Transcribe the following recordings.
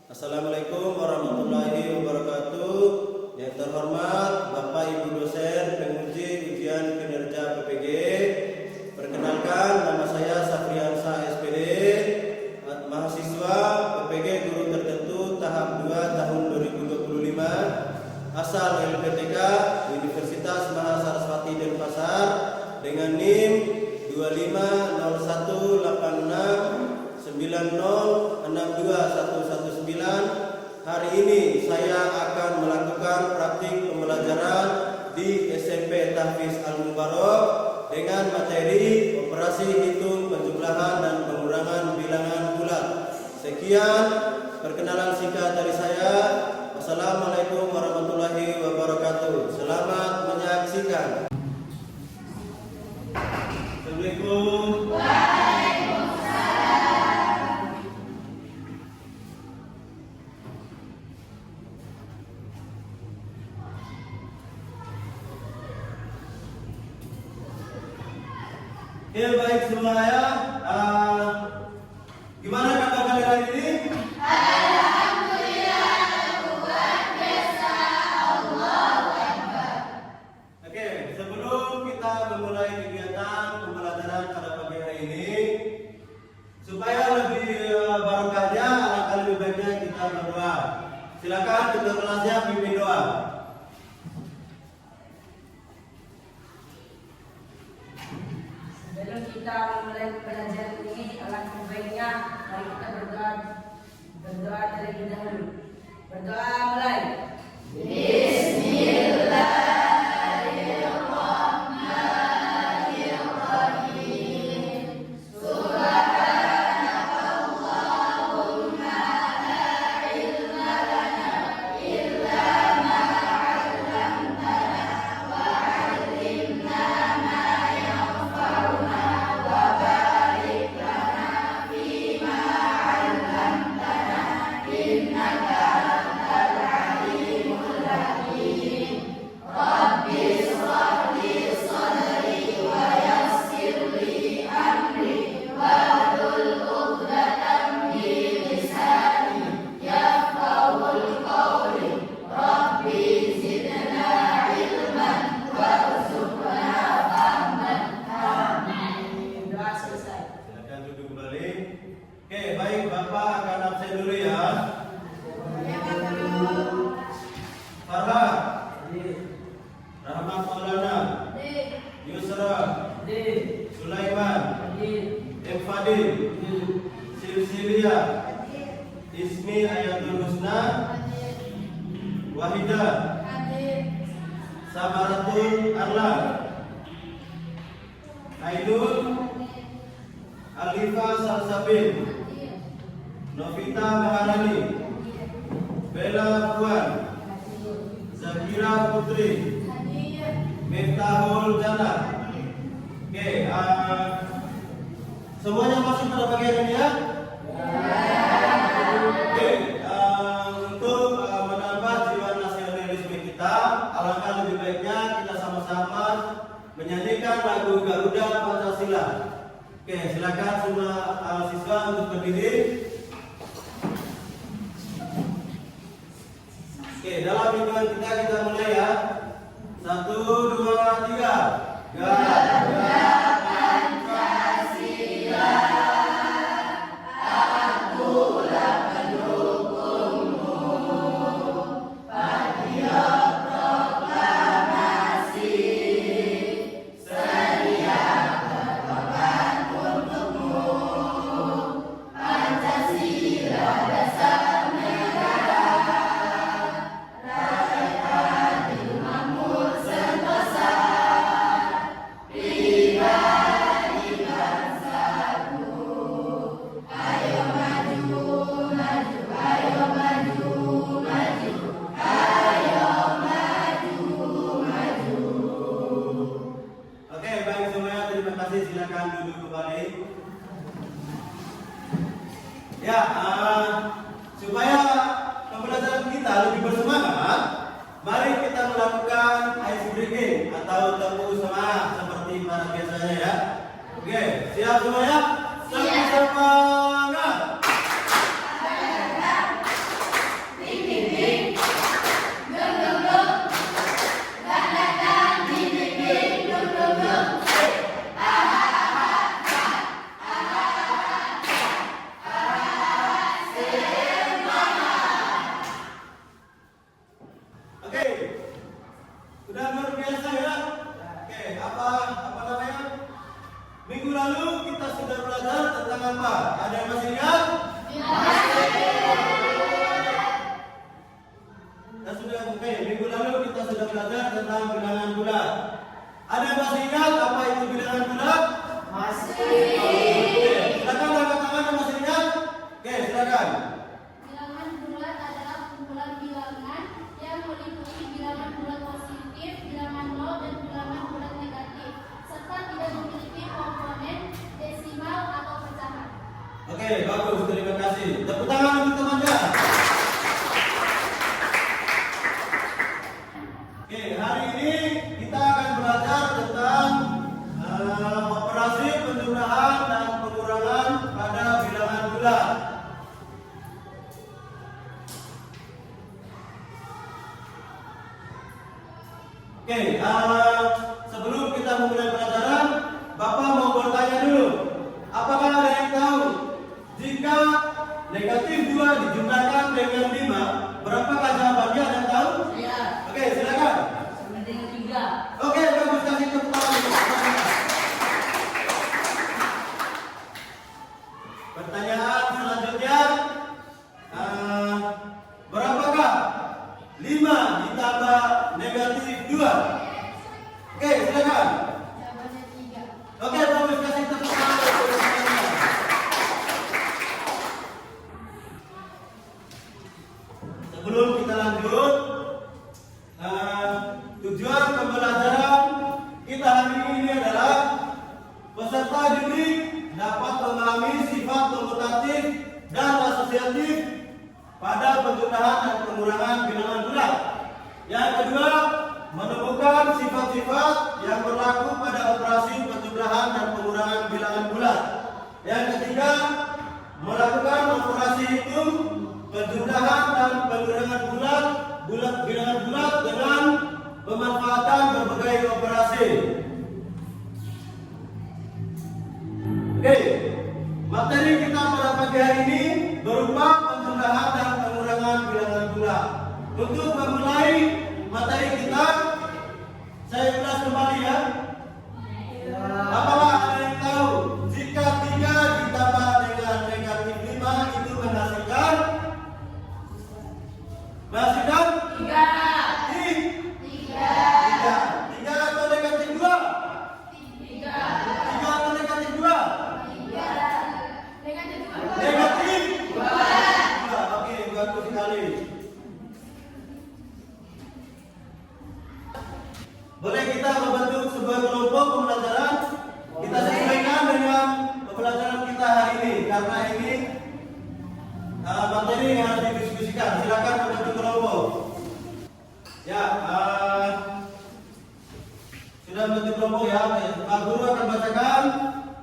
Assalamualaikum warahmatullahi wabarakatuh. Yang terhormat Bapak Ibu dosen penguji ujian kinerja PPG. Perkenalkan, nama saya Safriansa SPD, mahasiswa PPG guru tertentu tahap 2 tahun 2025, asal LPTK Universitas Mahasaraswati Denpasar dengan NIM 2508690621119. Hari ini saya akan melakukan praktik pembelajaran di SMP Tahfiz Al-Mubarak dengan materi operasi hitung penjumlahan dan pengurangan bilangan bulat. Sekian perkenalan singkat dari saya. Wassalamualaikum warahmatullahi wabarakatuh. Selamat menyaksikan. Assalamualaikum. Ya, baik semuanya. Gimana kabar kalian hari ini? Alhamdulillah, luar biasa, Allahu Akbar. Oke, sebelum kita memulai kegiatan pembelajaran pada pagi hari ini, supaya lebih barokahnya, alangkah lebih baiknya kita berdoa. Silakan ketua kelasnya pimpin doa. Sebelum kita memulai pembelajaran ini, alangkah baiknya mari kita berdoa terlebih dahulu. Berdoa mulai. Doa selesai. Silakan duduk kembali. Oke, baik, Bapak akan absen dulu ya. Farha, Rahmat Maulana, Yusra, Sulaiman, M. Fadil, Silsilia, Ismi Ayatul Husna, Wahidah, Samaratul Arlan, Ainul, Alifa Salsabil, Novita Maharani, Bella Puan, Zakira Putri, Miftahul Jannah. Oke, semuanya masuk pada bagian ini ya? Oke, untuk menambah jiwa nasionalisme kita, alangkah lebih baiknya kita sama-sama menyanyikan lagu Garuda Pancasila. Oke, silakan semua siswa untuk berdiri. Oke, dalam hitungan kita mulai ya. 1, 2, 3. Garuda Pancasila, akulah pendukungmu. Patriot proklamasi, sedia berkorban untukmu. Pancasila dasar negara, rakyat adil makmur sentosa, pribadi bangsaku. Ayo maju, maju, ayo maju, maju, ayo maju, maju. Oke, baik semuanya, terima kasih. Silakan duduk kembali. Ya, supaya pembelajaran kita lebih bersemangat, mari kita melakukan ice breaking atau tepuk semangat seperti pada biasanya ya. Oke, siap semuanya? Semangat. Oke, sebelum kita memulai pelajaran, Bapak mau bertanya dulu. Apakah ada yang tahu jika negatif 2 dijumlahkan dengan 5, berapakah jawabannya? Ada yang tahu? Saya. Oke, silakan. Sama dengan 3. Oke, bagus, kasih tepuk tangan. Pertanyaan selanjutnya, berapakah 5 ditambah negatif 2? Oke, silakan. Jawabannya 3. Oke, bagus, kasih tepuk tangan. Sebelum kita lanjut, tujuan pembelajaran kita hari ini adalah peserta didik dapat memahami sifat komutatif dan asosiatif pada penjumlahan dan pengurangan bilangan bulat. Yang kedua, menemukan sifat-sifat yang berlaku pada operasi penjumlahan dan pengurangan bilangan bulat. Yang ketiga, melakukan operasi hitung penjumlahan dan pengurangan bilangan bulat dengan pemanfaatan berbagai operasi. Oke, materi kita pada pagi hari ini berupa penjumlahan dan pengurangan bilangan bulat. Untuk memulai materi kita, saya ulas kembali ya. Apakah ada yang tahu jika 3 ditambah dengan negatif 5 itu menghasilkan 3. 3 atau negatif 2? 3 atau negatif 2? Negatif 2. Oke, bagus sekali. Boleh kita membentuk sebuah kelompok pembelajaran? Kita sesuaikan dengan pembelajaran kita hari ini, karena ini materi yang harus didiskusikan. Silakan membentuk kelompok. Ya, sudah membentuk kelompok ya. Pak Guru akan bacakan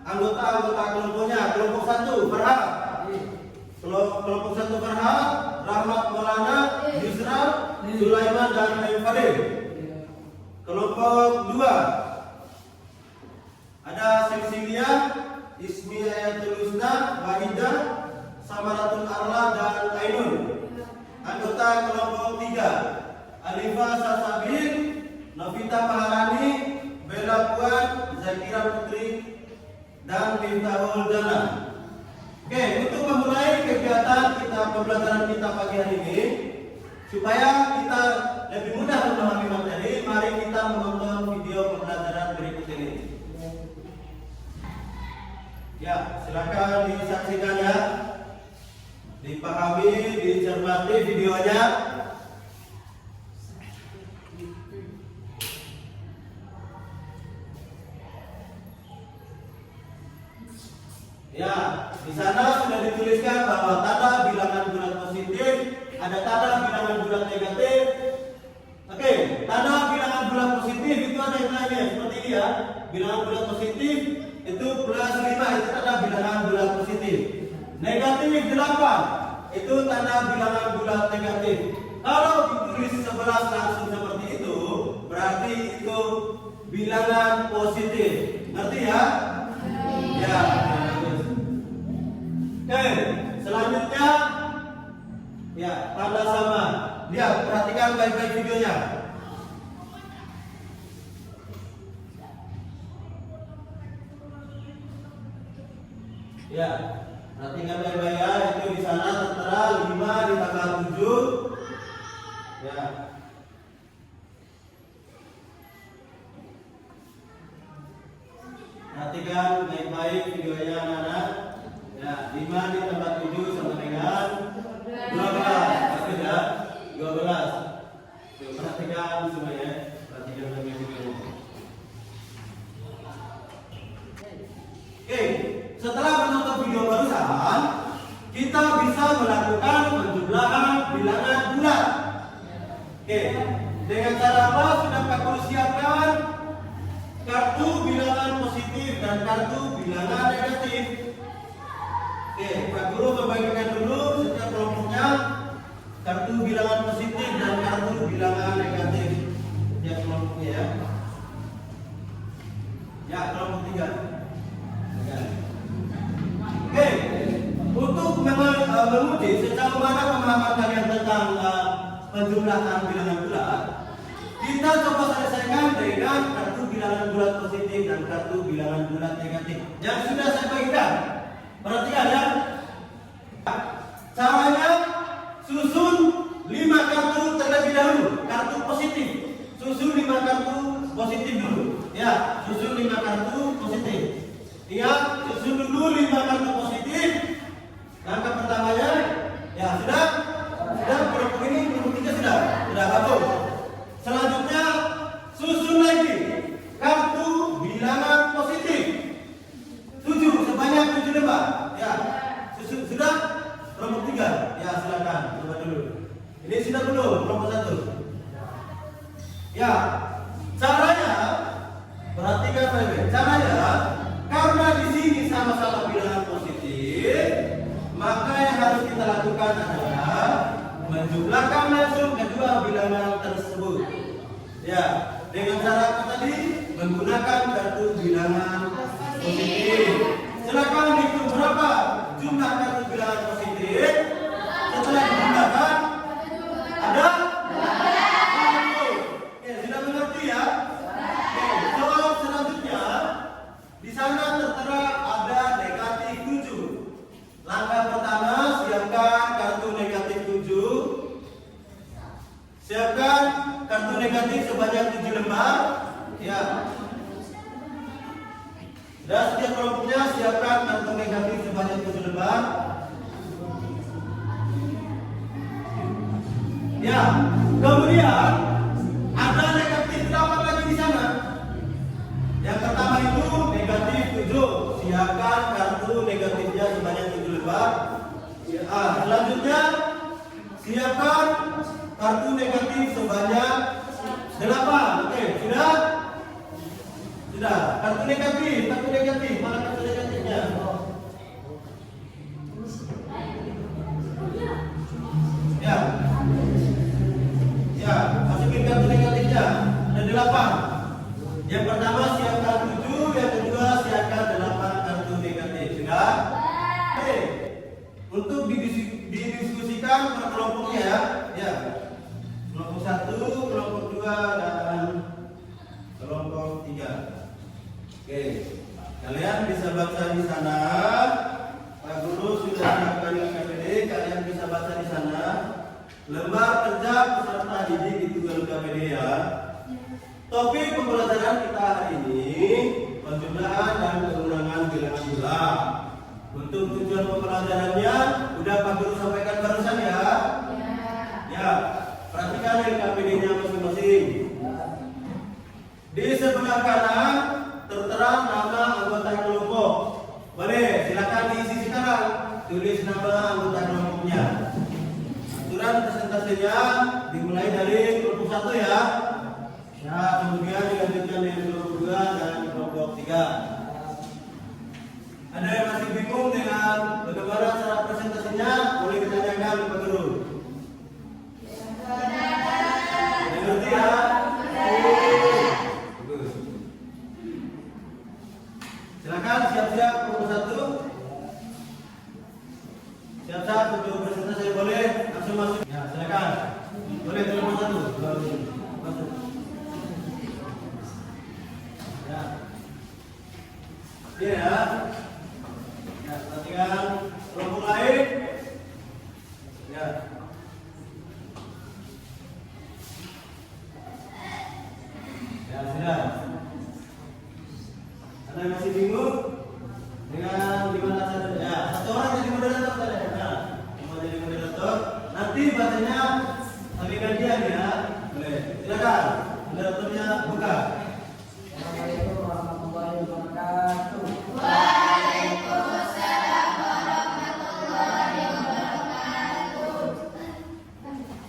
anggota kelompoknya. Kelompok 1, Farhat. Kelompok 1 Farhat, Rahmat Maulana, Yusra, Sulaiman dan Ayu Fadil. Kelompok 2 ada Silsilia, Ismi Ayatul Husna, Wahida, Samaratul Arla dan Ainun. Anggota kelompok 3 Alifah Sasabil, Novita Maharani, Bella Puan, Zakira Putri dan Miftahul Jana. Oke, untuk memulai kegiatan kita pembelajaran kita pagi hari ini, supaya kita lebih mudah memahami materi, mari kita menonton video pembelajaran berikut ini. Ya, silakan disaksikan ya, dipahami, dicermati videonya. Ya, di sana sudah dituliskan bahwa tanda bilangan bulat positif, ada tanda bilangan bulat negatif. Oke, tanda bilangan bulat positif itu ada yang lainnya seperti ini ya. Bilangan bulat positif itu plus 5, itu tanda bilangan bulat positif. Negatif 8 itu tanda bilangan bulat negatif. Kalau ditulis 11 langsung seperti itu, berarti itu bilangan positif. Ngerti ya? Ya. Oke, selanjutnya ya, tanda sama. Lihat, perhatikan baik-baik videonya. Ya, perhatikan baik-baik ya. Itu di sana tertera 5 ditambah 7. Ya. Perhatikan baik-baik videonya anak-anak. Ya, 5 ditambah 7 sama dengan 12. Oke ya, 12. Perhatikan semuanya. Perhatikan baik-baik videonya. Oke, setelah menonton video barusan, kita bisa melakukan penjumlahan bilangan bulat. Oke, dengan cara apa? Sudah Pak Guru siapkan kartu bilangan positif dan kartu bilangan negatif. Oke, Pak Guru membagikan dulu setiap kelompoknya kartu bilangan positif dan kartu bilangan negatif setiap kelompoknya ya. pemahaman kalian tentang penjumlahan bilangan bulat, kita coba selesaikan dengan kartu bilangan bulat positif dan kartu bilangan bulat negatif yang sudah saya bagikan. Perhatikan ya. Caranya susun 5 kartu terlebih dahulu, kartu positif. Susun 5 kartu positif dulu. Ya, susun 5 kartu positif. Ingat, susun dulu 5 kartu positif. Langkah pertamanya, ya sudah kelompok ini, kelompok 3 sudah bagus. Selanjutnya susun lagi kartu bilangan positif 7 sebanyak 7 lembar. Ya, susun sudah kelompok 3. Ya silakan coba dulu. Ini sudah belum kelompok 1. Ya, caranya perhatikan baik-baik. Caranya karena di sini sama-sama bilangan positif, maka yang harus kita lakukan adalah menjumlahkan langsung kedua bilangan tersebut. Ya, dengan cara apa tadi? Menggunakan kartu bilangan positif. Silakan hitung berapa jumlah kartu bilangan positif. Setelah dijumlahkan ada. Oke, sudah mengerti ya? Oke, soal selanjutnya di sana tertera ada negatif 7. Langkah pertama, siapkan kartu negatif 7. Siapkan kartu negatif sebanyak 7 lembar. Ya. Dan setiap kelompoknya siapkan kartu negatif sebanyak 7 lembar. Ya. Kemudian ada negatif 8 lagi di sana. Yang pertama itu negatif 7. Siapkan kartu negatifnya sebanyak 7 lembar. Ya. Selanjutnya siapkan kartu negatif sebanyak 8. Oke, sudah? Sudah. Kartu negatif. Mana kartu negatifnya? Ya. Ya, masukin kartu negatifnya. Ada 8. Yang pertama siapkan 7, yang kedua siapkan 8 kartu negatif. Sudah? Oke. Untuk didiskusikan per kelompoknya ya. Ya. Kelompok 1, kelompok 2 dan kelompok 3. Oke. Kalian bisa baca di sana. Pak Guru sudah siapkan KPD, kalian bisa baca di sana. Lembar kerja peserta didik itu KPD ya. Topik pembelajaran kita hari ini penjumlahan dan pengurangan bilangan bulat. Untuk tujuan pembelajarannya udah Pak Guru sampaikan barusan ya. Ya, perhatikan KPD-nya masing-masing. Di sebelah kanan tertera nama anggota kelompok. Boleh, silakan diisi sekarang. Tulis nama anggota kelompoknya. Aturan presentasenya dimulai dari kelompok 1 ya. Ya, kemudian dilanjutkan dengan kelompok 2 dan kelompok 3. Ada yang masih bingung dengan bagaimana cara presentasinya? Boleh ditanyakan ke Pak Guru. Ngerti ya? Silakan siap-siap kelompok 1. Siap-siap untuk presentasi boleh langsung masuk. Ya, silakan. Boleh kelompok 1. Masuk. Ya. Oke ya. Ya, perhatikan kelompok lain. Ya. Ya, sudah. Ada yang masih bingung dengan gimana cara? Ya, satu orang jadi moderator tadi. Ya, mau jadi moderator. Nanti bacanya sambil gantian ya. Boleh. Silakan. Moderatornya buka. Assalamualaikum warahmatullahi wabarakatuh.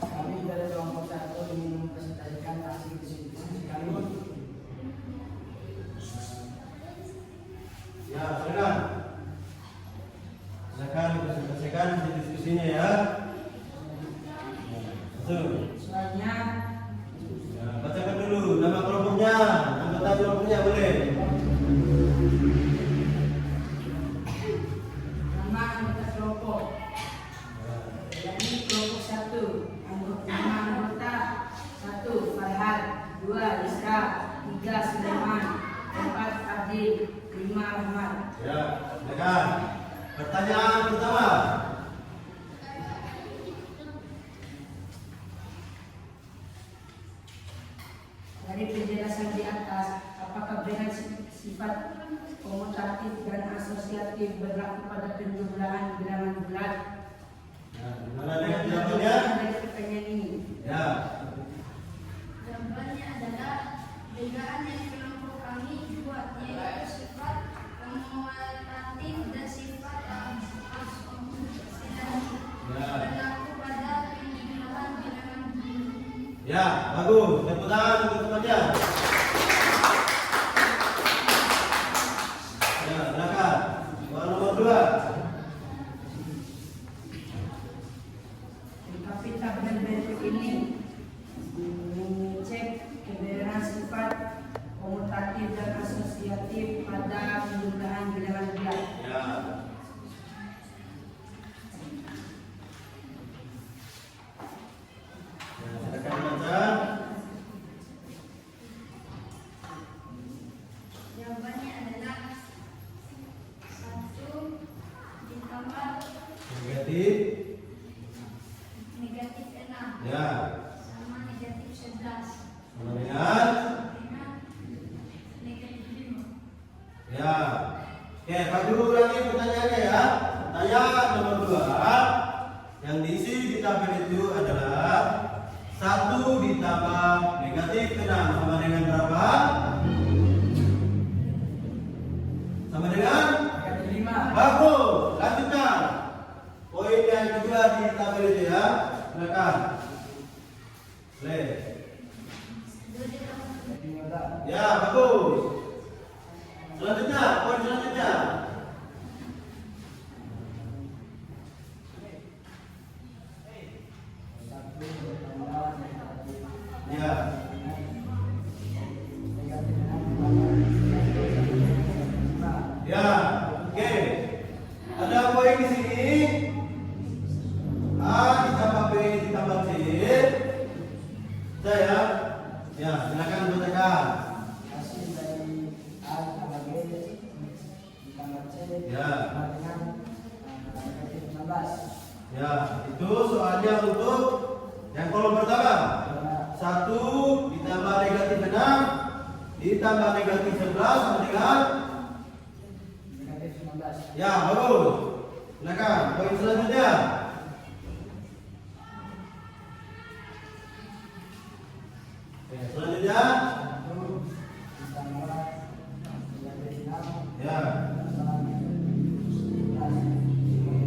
Kami dari kelompok 1 ingin mempresentasikan hasil diskusi kami. Ya, silakan. Silakan dipresentasikan di diskusinya ya. Masuk. Selanjutnya Ya, bacakan dulu nama kelompoknya, anggota kelompoknya boleh. nama anggota kelompok. Jadi kelompok Ahmad. Ya, silakan. Pertanyaan pertama. Dari penjelasan di atas, apakah dengan sifat komutatif dan asosiatif berlaku pada penjumlahan bilangan bulat? Ya, gimana dengan jawabannya? Dari pertanyaan ini. Ya, Jawabannya adalah perbedaan yang kelompok kami buat, yaitu sifat komutatif dan sifat asosiatif berlaku pada penjumlahan bilangan bulat. ya, bagus. Tepuk tangan untuk temannya. Ya, silakan. Soal nomor 2. Tapi tabel berikut ini mengecek kebenaran sifat komutatif dan asosiatif pada penjumlahan bilangan bulat. Ya. Ya, silakan baca. Jawabannya adalah 1 ditambah Negatif. negatif 6 Ya. sama negatif 11 Sama dengan. dengan negatif 5. Ya. Oke, Pak Guru ulangi pertanyaannya ya. Pertanyaan nomor 2. Yang diisi di tabel itu adalah 1 ditambah negatif 6 sama dengan berapa? Sama dengan? Negatif 5. Bagus, lanjutkan. Poin yang kedua di tabel itu ya. Silakan. Play. 2 ditambah Ya, bagus. Selanjutnya, poin selanjutnya. Ya. Ya, oke. Ada poin di sini. A ditambah B ditambah C. Sudah ya? Ya, silakan bacakan. Hasil dari A ditambah B ditambah C Ya. sama dengan negatif 16. Ya, itu soalnya untuk yang kolom pertama. 1 ditambah negatif 6 ditambah negatif 11 sama dengan. Negatif 19. Ya, bagus. Silakan, poin selanjutnya. Oke, selanjutnya. 1 ditambah negatif 6 Ya.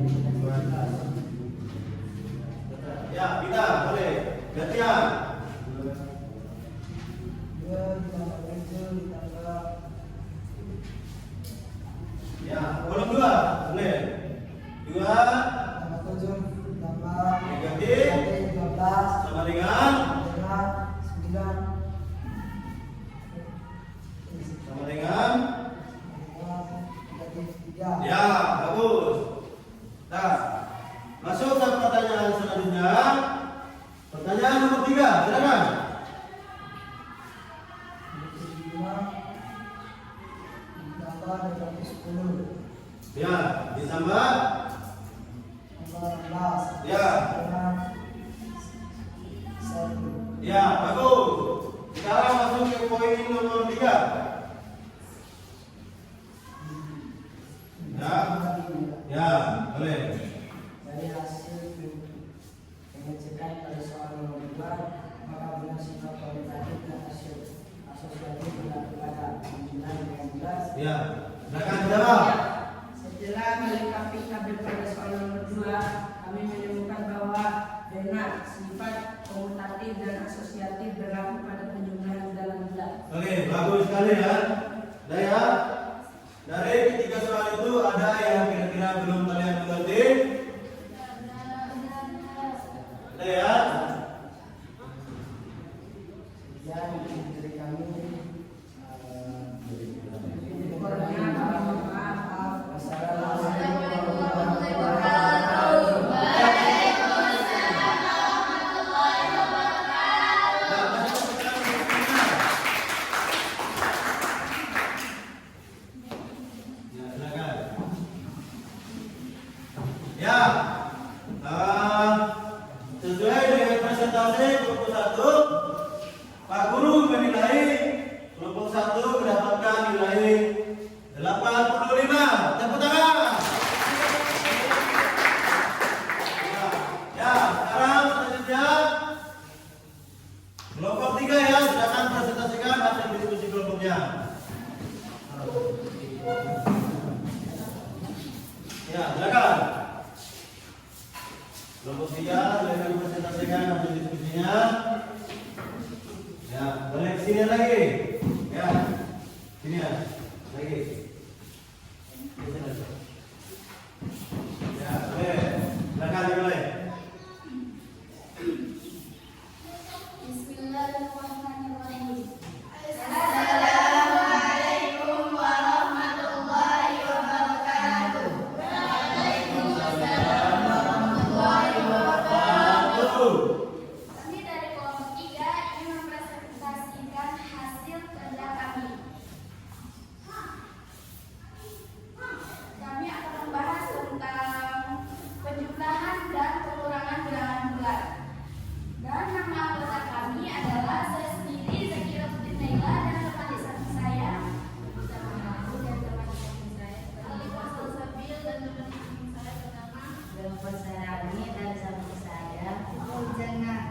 ditambah 11. Ya, kita boleh gantian. 2 ditambah 7 ditambah Ya, kolom 2 boleh. 2 ditambah 7 ditambah Negatif. 15 sama dengan 9 sama dengan. negatif 3. Ya, bagus. Nah, masuk ke pertanyaan selanjutnya. Pertanyaan nomor 3, silakan. Negatif 5 ditambah negatif 10 Ya, ditambah. tambah 16 Ya. dengan 1. Ya, bagus. Sekarang masuk ke poin nomor 3. Ya. Ya, boleh. Dari hasil pengecekan pada soal nomor 2, maka benar sifat kualitatif dan asosiatif berlaku pada penjumlahan dengan jelas. Ya, silakan jawab. Setelah melengkapi tabel pada soal nomor 2, kami menemukan bahwa benar sifat komutatif dan asosiatif berlaku pada penjumlahan bilangan bulat. Oke, bagus sekali ya. Nah ya, dari ketiga soal itu ada yang kira-kira belum kalian mengerti? Ada ya? Dan dari kami Kurangnya maaf. wassalamualaikum warahmatullahi wabarakatuh. Sesuai dengan presentasi kelompok 1, Pak Guru menilai kelompok 1 mendapatkan nilai 85. Tepuk tangan. Ya, sekarang selanjutnya kelompok 3 ya, silakan presentasikan hasil diskusi kelompoknya. Ya, silakan. Kelompok 3 silakan presentasikan hasil diskusinya. Ya, boleh kesini lagi. Ya, sini ya, lagi. Ya, boleh. Silakan dimulai. Bismillahirrahmanirrahim. Assalamualaikum warahmatullahi wabarakatuh. Kami dari kelompok 3 ingin mempresentasikan hasil kerja kami. Kami akan membahas tentang penjumlahan dan pengurangan bilangan bulat. Dan nama anggota kami adalah saya sendiri, Zakira Putri Naila, dan teman di samping saya, Ali Faisal Sabil, dan teman di samping saya bernama Delpon Sarani dan samping saya Jangan.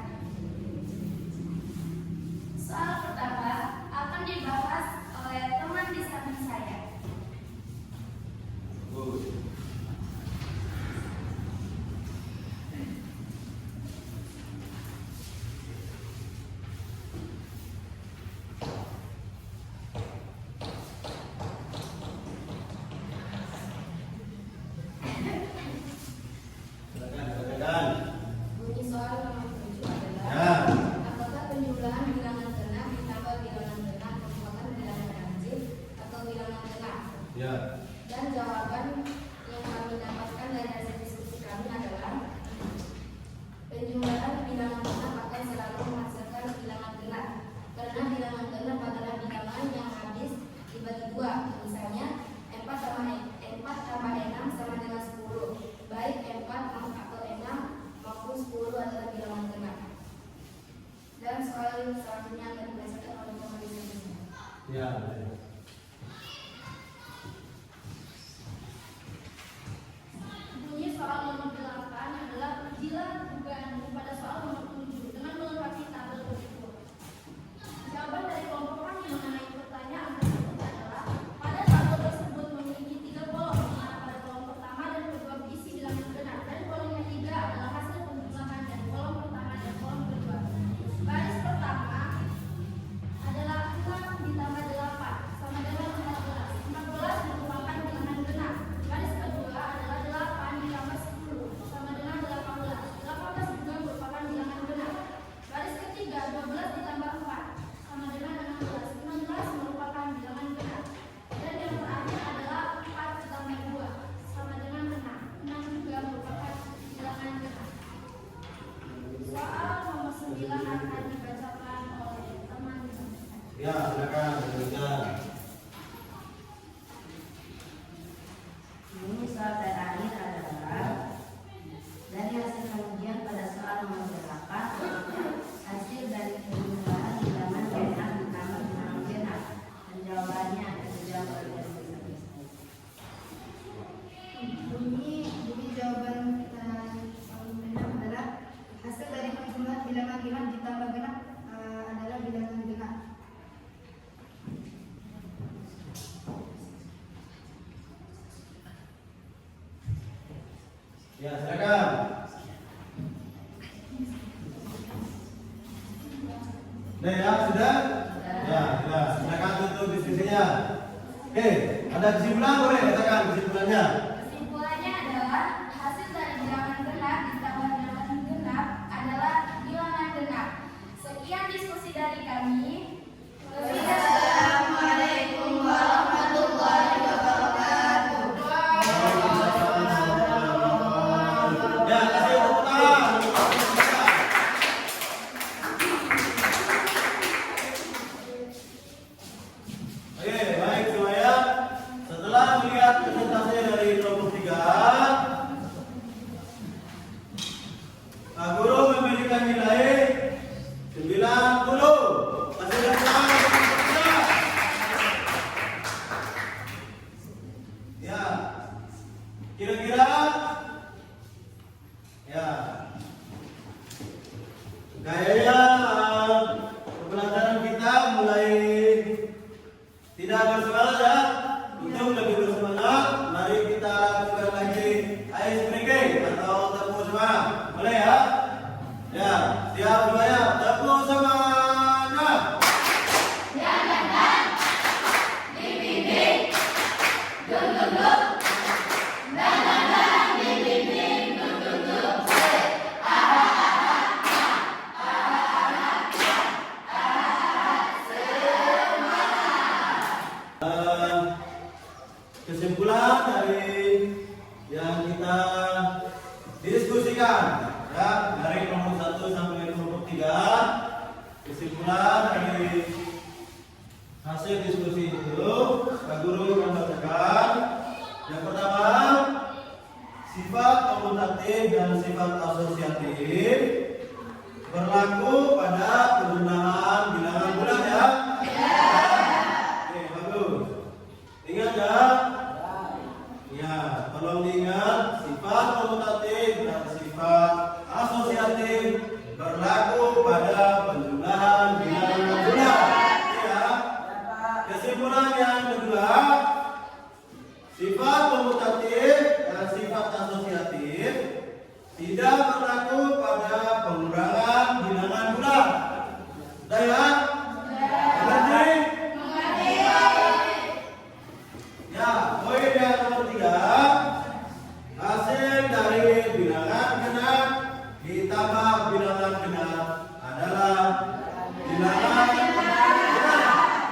Soal pertama akan dibahas oleh teman di samping saya. Silakan. Bunyi soal nomor 7 adalah Ya. apakah penjumlahan bilangan genap ditambah bilangan genap merupakan bilangan ganjil atau bilangan genap? Ya. Dan jawaban yang kami dapatkan dari hasil diskusi kami adalah penjumlahan bilangan genap akan selalu menghasilkan bilangan genap karena bilangan genap adalah bilangan yang habis dibagi 2. Misalnya 4 tambah 6 sama dengan 10. Baik 4 atau 6 maupun 10 adalah bilangan genap. Dan soal selanjutnya akan dibacakan oleh penulis ini. Ya. Bunyi soal nomor 8 adalah ujilah dugaan pada soal nomor 7 dengan melengkapi tabel berikut. Jawaban dari kelompok kami mengenai pertanyaan tersebut adalah pada tabel tersebut memiliki 3 kolom, di mana pada kolom pertama dan kedua berisi bilangan genap, dan kolom ketiga adalah hasil penjumlahan dan kolom pertama dan kolom kedua. Baris pertama adalah 6 ditambah 8 sama dengan 14. 14 merupakan bilangan genap. Baris kedua adalah 8 ditambah 10 sama dengan 18. 18 juga merupakan bilangan genap. Baris ketiga 12 ditambah 4 sama dengan 16. 16 merupakan bilangan genap. Dan yang terakhir adalah 4 ditambah 2 sama dengan 6. 6 juga merupakan bilangan genap. Soal nomor 9 akan dibacakan oleh teman saya. Ya, silakan lanjutkan. ini soal terakhir adalah dari hasil pengujian pada soal nomor 8 hasil dari penjumlahan bilangan genap ditambah bilangan genap dan jawabannya akan dijawab oleh penulis samping saya. Bunyi jawaban genap adalah hasil dari penjumlahan bilangan genap ditambah genap adalah bilangan genap. Ya, silakan. Nah, ya, sudah? Ya, sudah. Silakan tutup diskusinya. Oke, ada kesimpulan boleh katakan kesimpulannya. Kesimpulannya adalah hasil dari bilangan genap ditambah bilangan genap adalah bilangan genap. Sekian diskusi dari kami. Wassalamualaikum warahmatullahi wabarakatuh. Ya, kasih tepuk tangan. Oke, baik semuanya. Setelah melihat presentasi dari Kayaknya pembelajaran kita mulai tidak bersemangat ya. Untuk lebih bersemangat, mari kita lakukan lagi ice breaking atau tepuk semangat. Boleh ya? Ya, siap semuanya. Tepuk semangat. Kesimpulan dari yang kita diskusikan ya dari kelompok 1 sampai kelompok 3. Kesimpulan dari hasil diskusi itu Pak Guru akan bacakan. Yang pertama, sifat komutatif dan sifat asosiatif berlaku pada penggunaan bilangan bulat ya. Oke, bagus. Ingat ya? Ya, tolong diingat sifat komutatif dan sifat asosiatif berlaku pada penjumlahan bilangan bulat. Ya. Kesimpulan yang kedua, sifat komutatif dan sifat asosiatif tidak berlaku pada pengurangan bilangan bulat. Sudah ya? Mengerti? Ya, poin yang nomor 3, hasil dari bilangan genap ditambah bilangan genap adalah bilangan genap.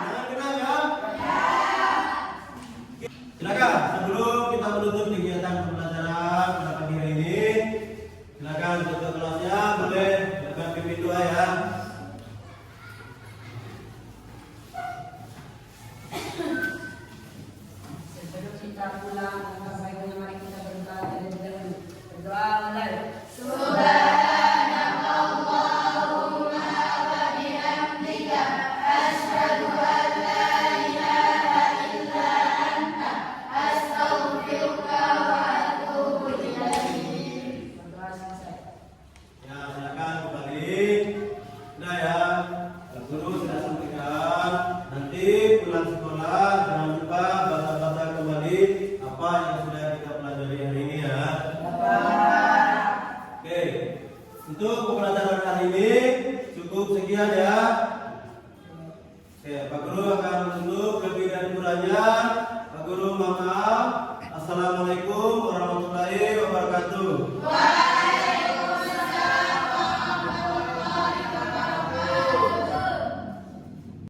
Bilangan genap ya. Silakan sebelum kita menutup kegiatan pembelajaran pada pagi hari ini, silakan tutup kelasnya, boleh buka pintu ya. Sebelum kita pulang, langkah baiknya mari kita berdoa terlebih dahulu. Berdoa mulai. Berdoa selesai. Ya, silakan kembali. Nah ya, Pak Guru sudah sampaikan. Nanti pulang sekolah jangan lupa baca-baca kembali apa yang sudah kita pelajari hari ini ya. Oke, untuk pembelajaran hari ini cukup sekian ya. Oke, Pak Guru akan menutup, lebih dan kurangnya Pak Guru mohon maaf. Assalamualaikum warahmatullahi wabarakatuh.